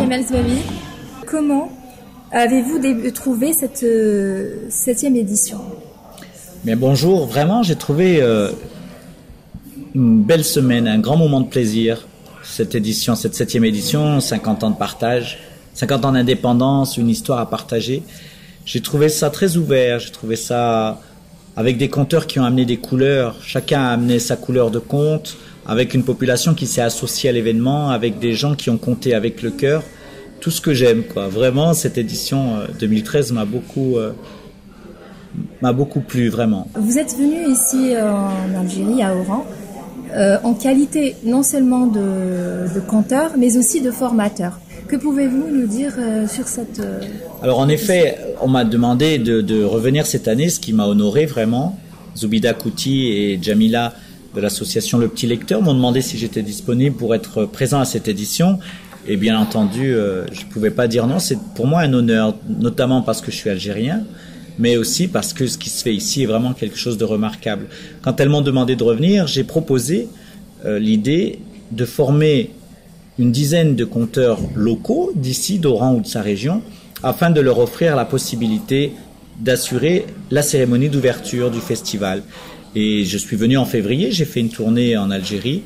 Kamel Zouavi. Comment avez-vous trouvé cette 7e édition? Mais bonjour, vraiment j'ai trouvé une belle semaine, un grand moment de plaisir. Cette 7e édition, 50 ans de partage, 50 ans d'indépendance, une histoire à partager. J'ai trouvé ça très ouvert, j'ai trouvé ça avec des conteurs qui ont amené des couleurs. Chacun a amené sa couleur de conte, avec une population qui s'est associée à l'événement, avec des gens qui ont compté avec le cœur. Tout ce que j'aime, quoi. Vraiment, cette édition 2013 m'a beaucoup plu, vraiment. Vous êtes venu ici en Algérie, à Oran, en qualité non seulement de conteur, mais aussi de formateur. Que pouvez-vous nous dire sur cette... Alors en effet, on m'a demandé de revenir cette année, ce qui m'a honoré vraiment. Zoubida Kouti et Jamila de l'association Le Petit Lecteur m'ont demandé si j'étais disponible pour être présent à cette édition. Et bien entendu, je ne pouvais pas dire non. C'est pour moi un honneur, notamment parce que je suis algérien, mais aussi parce que ce qui se fait ici est vraiment quelque chose de remarquable. Quand elles m'ont demandé de revenir, j'ai proposé l'idée de former une dizaine de conteurs locaux d'ici, d'Oran ou de sa région, afin de leur offrir la possibilité d'assurer la cérémonie d'ouverture du festival. Et je suis venu en février, j'ai fait une tournée en Algérie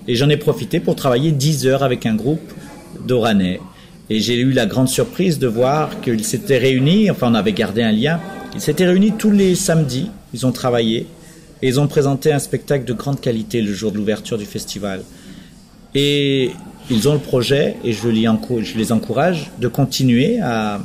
et j'en ai profité pour travailler 10 heures avec un groupe d'Oranais. Et j'ai eu la grande surprise de voir qu'ils s'étaient réunis, enfin on avait gardé un lien, ils s'étaient réunis tous les samedis, ils ont travaillé et ils ont présenté un spectacle de grande qualité le jour de l'ouverture du festival. Et ils ont le projet, et je les encourage, de continuer à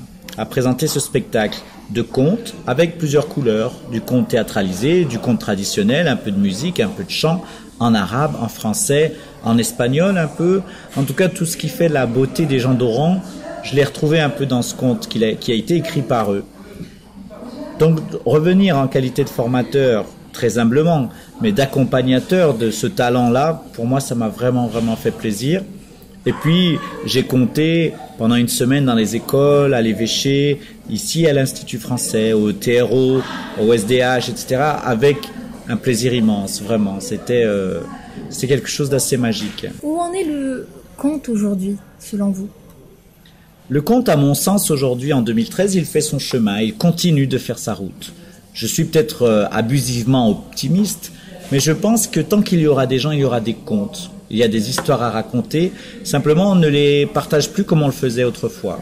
présenter ce spectacle de contes avec plusieurs couleurs, du conte théâtralisé, du conte traditionnel, un peu de musique, un peu de chant, en arabe, en français, en espagnol un peu. En tout cas, tout ce qui fait la beauté des gens d'Oran, je l'ai retrouvé un peu dans ce conte qui a été écrit par eux. Donc, revenir en qualité de formateur, très humblement, mais d'accompagnateur de ce talent-là, pour moi, ça m'a vraiment fait plaisir. Et puis, j'ai compté pendant une semaine dans les écoles, à l'évêché, ici à l'Institut français, au TRO, au SDH, etc., avec un plaisir immense, vraiment. C'était quelque chose d'assez magique. Où en est le conte aujourd'hui, selon vous? Le conte, à mon sens, aujourd'hui, en 2013, il fait son chemin, il continue de faire sa route. Je suis peut-être abusivement optimiste, mais je pense que tant qu'il y aura des gens, il y aura des contes. Il y a des histoires à raconter, simplement on ne les partage plus comme on le faisait autrefois.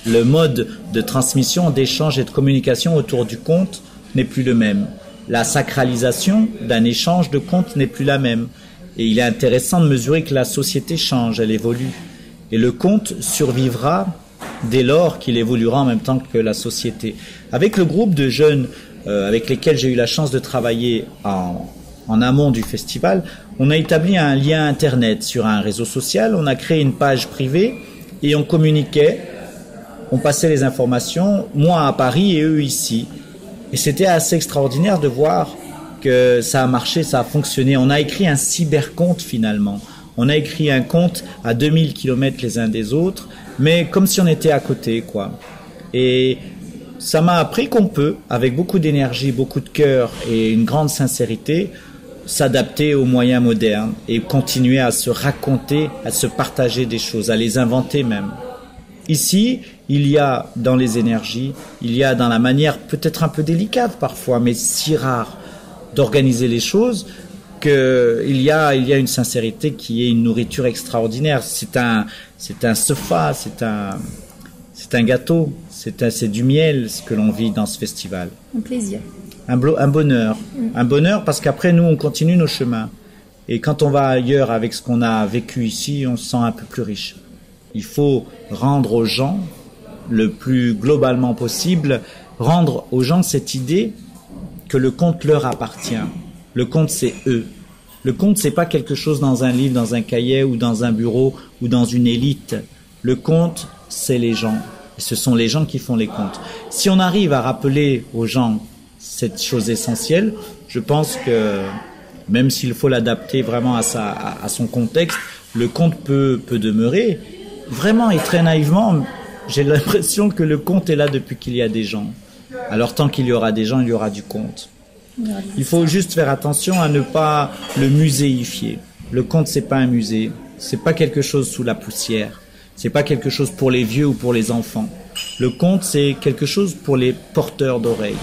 Le mode de transmission, d'échange et de communication autour du conte n'est plus le même. La sacralisation d'un échange de contes n'est plus la même. Et il est intéressant de mesurer que la société change, elle évolue. Et le conte survivra dès lors qu'il évoluera en même temps que la société. Avec le groupe de jeunes avec lesquels j'ai eu la chance de travailler en amont du festival, on a établi un lien internet sur un réseau social, on a créé une page privée et on communiquait, on passait les informations, moi à Paris et eux ici. Et c'était assez extraordinaire de voir que ça a marché, ça a fonctionné. On a écrit un cyberconte finalement. On a écrit un conte à 2000 km les uns des autres, mais comme si on était à côté, quoi. Et ça m'a appris qu'on peut, avec beaucoup d'énergie, beaucoup de cœur et une grande sincérité, s'adapter aux moyens modernes et continuer à se raconter, à se partager des choses, à les inventer même. Ici, il y a dans les énergies, il y a dans la manière peut-être un peu délicate parfois, mais si rare d'organiser les choses, qu'il y a une sincérité qui est une nourriture extraordinaire. C'est un sofa, c'est un gâteau, c'est du miel ce que l'on vit dans ce festival. Un plaisir. Un bonheur. Un bonheur parce qu'après nous on continue nos chemins. Et quand on va ailleurs avec ce qu'on a vécu ici, on se sent un peu plus riche. Il faut rendre aux gens, le plus globalement possible, rendre aux gens cette idée que le conte leur appartient. Le conte, c'est eux. Le conte, c'est pas quelque chose dans un livre, dans un cahier ou dans un bureau ou dans une élite. Le conte, c'est les gens. Et ce sont les gens qui font les contes. Si on arrive à rappeler aux gens cette chose essentielle, je pense que même s'il faut l'adapter vraiment à son contexte, le conte peut demeurer. Vraiment et très naïvement, j'ai l'impression que le conte est là depuis qu'il y a des gens. Alors tant qu'il y aura des gens, il y aura du conte. Il faut juste faire attention à ne pas le muséifier. Le conte, c'est pas un musée, c'est pas quelque chose sous la poussière. C'est pas quelque chose pour les vieux ou pour les enfants. Le conte, c'est quelque chose pour les porteurs d'oreilles,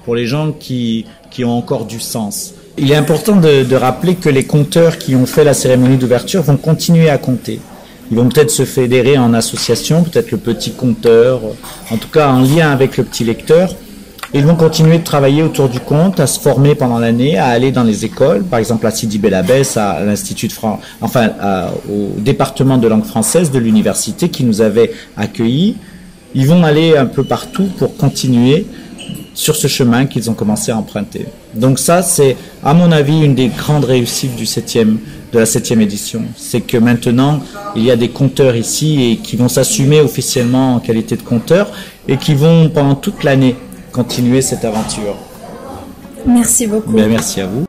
pour les gens qui ont encore du sens. Il est important de rappeler que les conteurs qui ont fait la cérémonie d'ouverture vont continuer à conter. Ils vont peut-être se fédérer en association, peut-être le petit conteur, en tout cas en lien avec le petit lecteur. Ils vont continuer de travailler autour du conte, à se former pendant l'année, à aller dans les écoles, par exemple à Sidi Bel Abbès, à l'Institut au département de langue française de l'université qui nous avait accueillis. Ils vont aller un peu partout pour continuer sur ce chemin qu'ils ont commencé à emprunter. Donc ça, c'est, à mon avis, une des grandes réussites de la 7e édition. C'est que maintenant, il y a des conteurs ici et qui vont s'assumer officiellement en qualité de conteurs et qui vont, pendant toute l'année, continuer cette aventure. Merci beaucoup. Bien, merci à vous.